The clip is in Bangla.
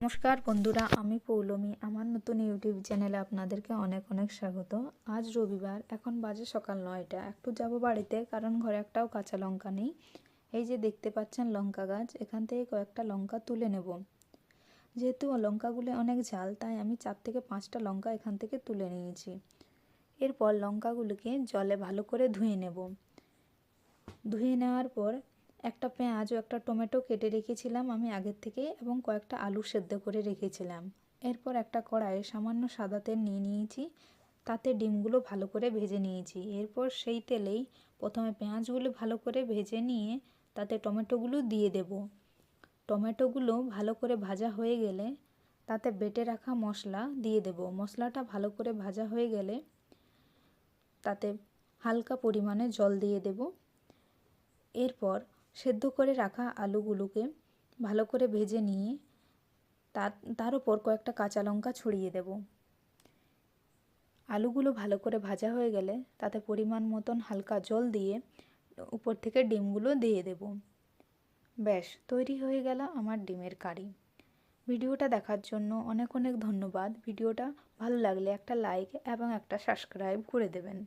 নমস্কার বন্ধুরা, আমি পৌলমী। আমার নতুন ইউটিউব চ্যানেলে আপনাদেরকে অনেক অনেক স্বাগত। আজ রবিবার, এখন বাজে সকাল 9টা। একটু যাব বাড়িতে, কারণ ঘরে একটাও কাঁচা লঙ্কা নেই। এই যে দেখতে পাচ্ছেন লঙ্কা গাছ, এখান থেকে কয়েকটা লঙ্কা তুলে নেব। যেহেতু লঙ্কাগুলো অনেক ঝাল, তাই আমি 4 থেকে 5টা লঙ্কা এখান থেকে তুলে নিয়েছি। এরপর লঙ্কাগুলোকে জলে ভালো করে ধুয়ে নেব। ধুয়ে নেওয়ার পর একটা পেঁয়াজ ও একটা টমেটো কেটে রেখেছিলাম আমি আগের থেকে, এবং কয়েকটা আলু সেদ্ধ করে রেখেছিলাম। এরপর একটা কড়াইয়ে সামান্য সাদা তেল নিয়ে নিয়েছি, তাতে ডিমগুলো ভালো করে ভেজে নিয়েছি। এরপর সেই তেলেই প্রথমে পেঁয়াজগুলো ভালো করে ভেজে নিয়ে তাতে টমেটোগুলো দিয়ে দেব। টমেটোগুলো ভালো করে ভাজা হয়ে গেলে তাতে বেটে রাখা মশলা দিয়ে দেব। মশলাটা ভালো করে ভাজা হয়ে গেলে তাতে হালকা পরিমাণে জল দিয়ে দেব। এরপর সেদ্ধ করে রাখা আলুগুলোকে ভালো করে ভেজে নিয়ে তার উপর কয়েকটা কাঁচা লঙ্কা ছড়িয়ে দেব। আলুগুলো ভালো করে ভাজা হয়ে গেলে তাতে পরিমাণ মতন হালকা জল দিয়ে উপর থেকে ডিমগুলো দিয়ে দেব। ব্যাস, তৈরি হয়ে গেল আমার ডিমের কারি। ভিডিওটা দেখার জন্য অনেক অনেক ধন্যবাদ। ভিডিওটা ভালো লাগলে একটা লাইক এবং একটা সাবস্ক্রাইব করে দেবেন।